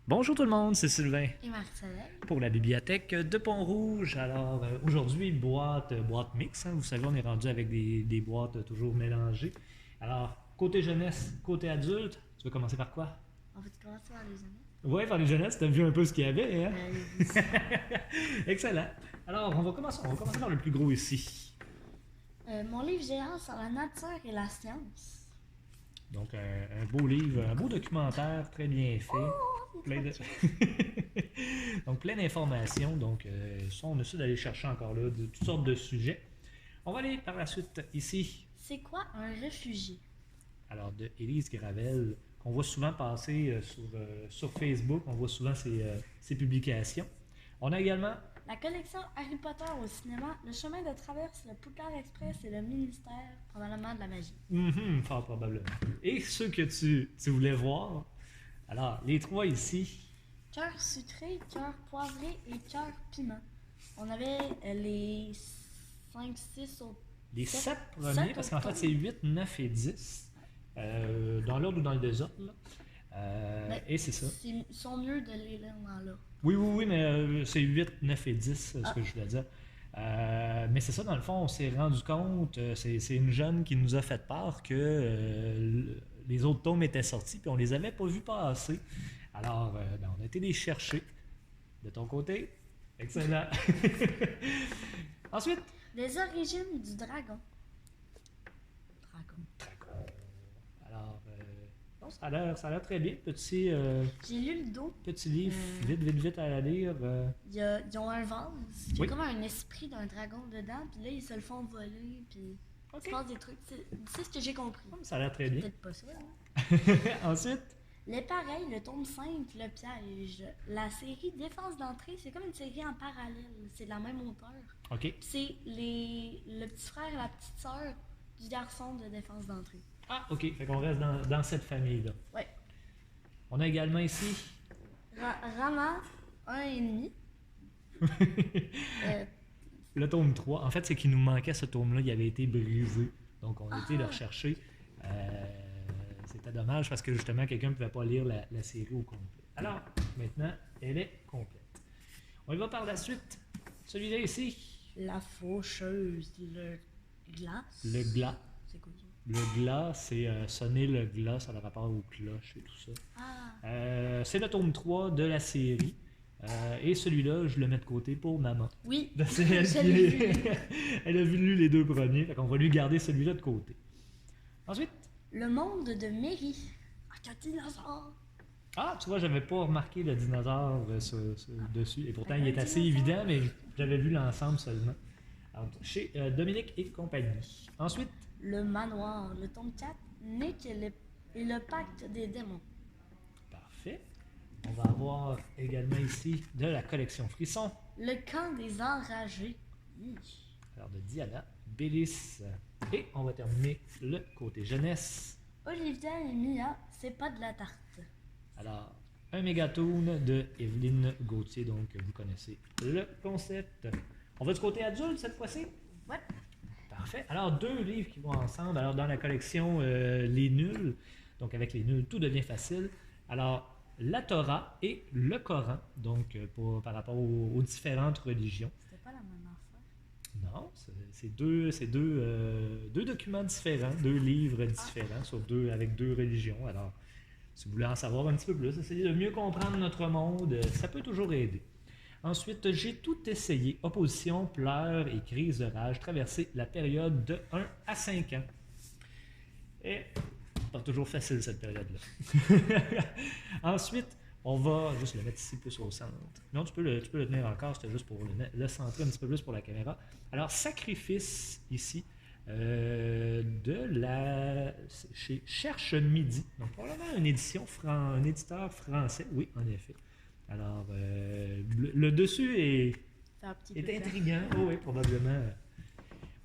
Bonjour tout le monde, c'est Sylvain Et Marcel. pour la bibliothèque de Pont-Rouge. Alors aujourd'hui, boîte mix, hein. Vous savez, on est rendu avec des boîtes toujours mélangées. Alors, côté jeunesse, côté adulte, tu veux commencer par quoi? On va commencer par les amis. Ouais, par les jeunesses, t'as vu un peu ce qu'il y avait, hein? Oui. Excellent. Alors, on va commencer par le plus gros ici. Mon livre géant sur la nature et la science. Donc, un beau livre, un beau documentaire très bien fait. Plein de... Donc, plein d'informations. Donc, ça, on essaie d'aller chercher encore là de toutes sortes de sujets. On va aller par la suite ici. C'est quoi un réfugié? Alors, de Élise Gravel, qu'on voit souvent passer sur Facebook. On voit souvent ses publications. On a également... La collection Harry Potter au cinéma, le chemin de traverse, le Poudlard Express et le ministère, probablement de la magie. Fort probablement. Et ceux que tu voulais voir. Alors, les trois ici. Cœur sucré, cœur poivré et cœur piment. On avait les 5, 6 autres. Les Sept- 7 premiers, sept parce qu'en fait, autres. c'est 8, 9 et 10. Dans l'ordre ou dans le désordre. Là. Ben, Et c'est ça. Ils sont mieux de les lire dans l'ordre. Oui, mais c'est 8, 9 et 10, ce que je voulais dire. Mais c'est ça, dans le fond, on s'est rendu compte, c'est une jeune qui nous a fait part que les autres tomes étaient sortis, puis on les avait pas vus passer. Alors, on a été les chercher. De ton côté, excellent. Ensuite, Les origines du dragon. Dragon. Dragon. Alors, bon, ça a l'air très bien. J'ai lu le dos. Petit livre, Euh. vite à lire. Ils ont un vase. Il y a Oui. comme un esprit d'un dragon dedans. Puis là, ils se le font voler. Puis il se passe des trucs. C'est ce que j'ai compris. Ça a l'air très C'est bien. peut-être pas ça. Hein? Ensuite, Les pareils, le tome 5, le piège. La série Défense d'entrée, c'est comme une série en parallèle. C'est de la même auteur. OK. Puis c'est le petit frère et la petite sœur du garçon de Défense d'entrée. Ah, OK. Fait qu'on reste dans cette famille-là. Ouais. On a également ici. Rama, 1,5. Euh, Le tome 3. En fait, c'est qu'il nous manquait ce tome-là. Il avait été brisé. Donc, on a été le rechercher. C'était dommage parce que justement, quelqu'un ne pouvait pas lire la série au complet. Alors, maintenant, elle est complète. On y va par la suite. Celui-là ici. La faucheuse, le glace. Le glas. C'est quoi ça? Le glas, c'est sonner le glas, ça a rapport aux cloches et tout ça. Ah. C'est le tome 3 de la série. Et celui-là, je le mets de côté pour maman. Oui, C'est elle, je l'ai vu. elle a vu lu les deux premiers, fait qu'on va lui garder celui-là de côté. Ensuite, Le monde de Mary. Ah, un dinosaure. ah, tu vois, j'avais pas remarqué le dinosaure dessus. Et pourtant, Un il est assez dinosaure. évident, mais j'avais vu l'ensemble seulement. Alors, chez Dominique et compagnie. Ensuite, Le manoir, le tome 4, Nick et le pacte des démons. parfait. On va avoir également ici de la collection Frisson. Le camp des enragés. Hi. Alors, de Diana, Bélis. Et on va terminer le côté jeunesse. Olivia et Mia, c'est pas de la tarte. Alors, un mégatoon de Evelyne Gauthier, donc vous connaissez le concept. On va du côté adulte cette fois-ci? Ouais. Parfait. Alors, deux livres qui vont ensemble. Alors, dans la collection Les Nuls, donc avec les Nuls, tout devient facile. Alors, la Torah et le Coran, donc par rapport aux différentes religions. C'était pas la même affaire. Non, c'est deux documents différents, deux livres différents avec deux religions. Alors, si vous voulez en savoir un petit peu plus, essayez de mieux comprendre notre monde, ça peut toujours aider. Ensuite, j'ai tout essayé. Opposition, pleurs et crise de rage, traverser la période de 1 à 5 ans. Et pas toujours facile cette période-là. Ensuite, on va juste le mettre ici plus au centre. Non, tu peux le tenir encore, c'était juste pour le centrer un petit peu plus pour la caméra. Alors, Sacrifice ici, chez Cherche Midi. Donc, probablement une un éditeur français, oui, en effet. Alors, le dessus est Fait un petit peu peur. intriguant. Oh, oui, probablement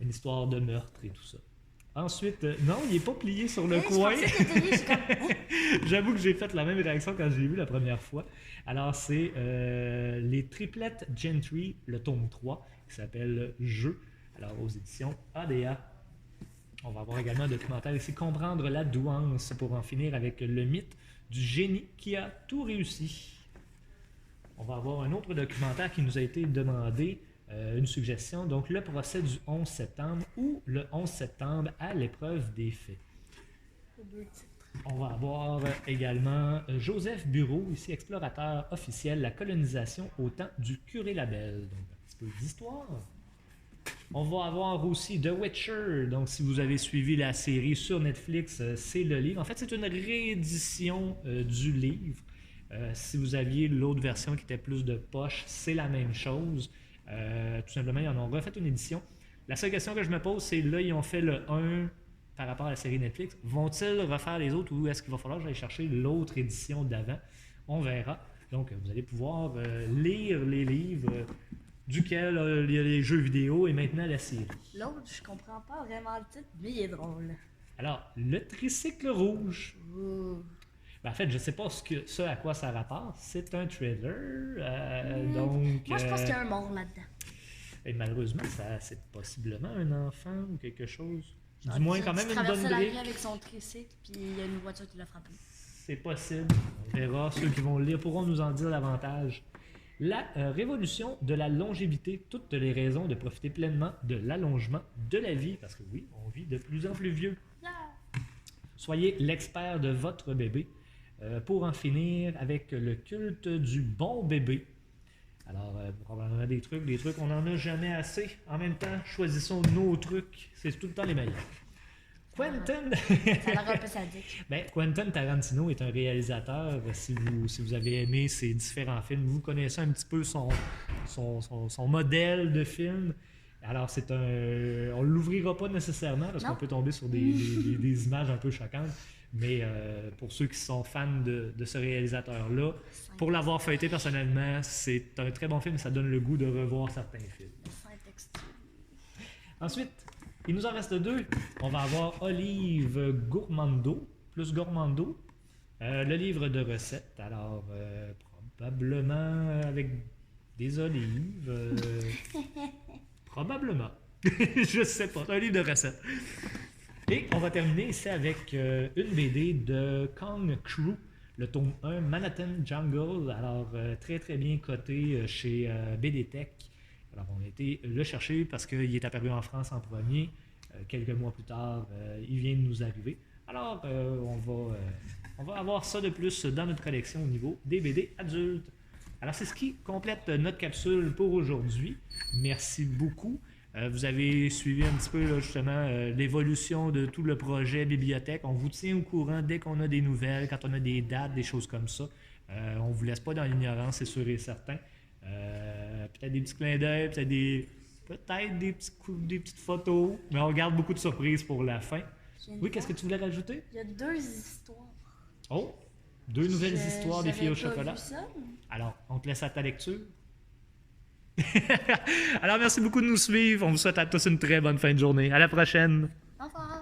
une histoire de meurtre et tout ça. Ensuite, non, il n'est pas plié sur le Hey, coin. Je pensais que t'étais lié, j'étais comme, J'avoue que j'ai fait la même réaction quand je l'ai vu la première fois. Alors, c'est les triplettes Gentry, le tome 3, qui s'appelle Jeu, alors aux éditions ADA. On va avoir également un documentaire ici, Comprendre la douance, pour en finir avec le mythe du génie qui a tout réussi. On va avoir un autre documentaire qui nous a été demandé, une suggestion. Donc, le procès du 11 septembre ou le 11 septembre à l'épreuve des faits. Deux titres. On va avoir également Joseph Bureau, ici explorateur officiel, la colonisation au temps du curé Labelle. Donc, un petit peu d'histoire. On va avoir aussi The Witcher. Donc, si vous avez suivi la série sur Netflix, c'est le livre. En fait, c'est une réédition du livre. Si vous aviez l'autre version qui était plus de poche, c'est la même chose. Tout simplement, ils en ont refait une édition. La seule question que je me pose, c'est là, ils ont fait le 1 par rapport à la série Netflix. Vont-ils refaire les autres ou est-ce qu'il va falloir que j'aille chercher l'autre édition d'avant? On verra. Donc, vous allez pouvoir lire les livres duquel il y a les jeux vidéo et maintenant la série. L'autre, je comprends pas vraiment le titre, mais il est drôle. Alors, le tricycle rouge. Ouh. Ben, en fait, je ne sais pas ce à quoi ça rapporte. C'est un trailer. Donc, Moi, je pense qu'il y a un mort là-dedans. et malheureusement, c'est possiblement un enfant ou quelque chose. Ah, Du moins, quand même, il une bonne traversait la brique. rue avec son tricycle, puis il y a une voiture qui l'a frappé. C'est possible. On verra. Ceux qui vont le lire pourront nous en dire davantage. La révolution de la longévité, toutes les raisons de profiter pleinement de l'allongement de la vie, parce que oui, on vit de plus en plus vieux. Yeah. Soyez l'expert de votre bébé pour en finir avec le culte du bon bébé. Alors, probablement des trucs, on n'en a jamais assez. En même temps, choisissons nos trucs, c'est tout le temps les meilleurs. Quentin... Ça a l'air un peu sadique. Ben, Quentin Tarantino est un réalisateur. Si vous avez aimé ses différents films, vous connaissez un petit peu son modèle de film. Alors, c'est un... On ne l'ouvrira pas nécessairement parce qu'on peut tomber sur des images un peu choquantes. Mais pour ceux qui sont fans de ce réalisateur-là, pour l'avoir feuilleté personnellement, c'est un très bon film. Ça donne le goût de revoir certains films. Ensuite, il nous en reste deux. On va avoir Olive Gourmando, plus Gourmando, le livre de recettes. Alors, probablement avec des olives. Probablement. Je sais pas. Un livre de recettes. Et on va terminer ici avec une BD de Kong Crew, le tome 1, Manhattan Jungle. Alors, très très bien coté chez BD Tech. Alors, on a été le chercher parce qu'il est apparu en France en premier. Quelques mois plus tard, il vient de nous arriver. Alors, on va avoir ça de plus dans notre collection au niveau des BD adultes. Alors, c'est ce qui complète notre capsule pour aujourd'hui. Merci beaucoup. Vous avez suivi un petit peu là, justement l'évolution de tout le projet bibliothèque. On vous tient au courant dès qu'on a des nouvelles, quand on a des dates, des choses comme ça. On ne vous laisse pas dans l'ignorance, c'est sûr et certain. Peut-être des petits clins d'œil, peut-être des petites photos, mais on garde beaucoup de surprises pour la fin. Oui, qu'est-ce que tu voulais rajouter? Il y a deux histoires. Oh! Deux nouvelles histoires des filles au chocolat. Vu ça. Alors, on te laisse à ta lecture. Alors, merci beaucoup de nous suivre. On vous souhaite à tous une très bonne fin de journée. À la prochaine! Au revoir.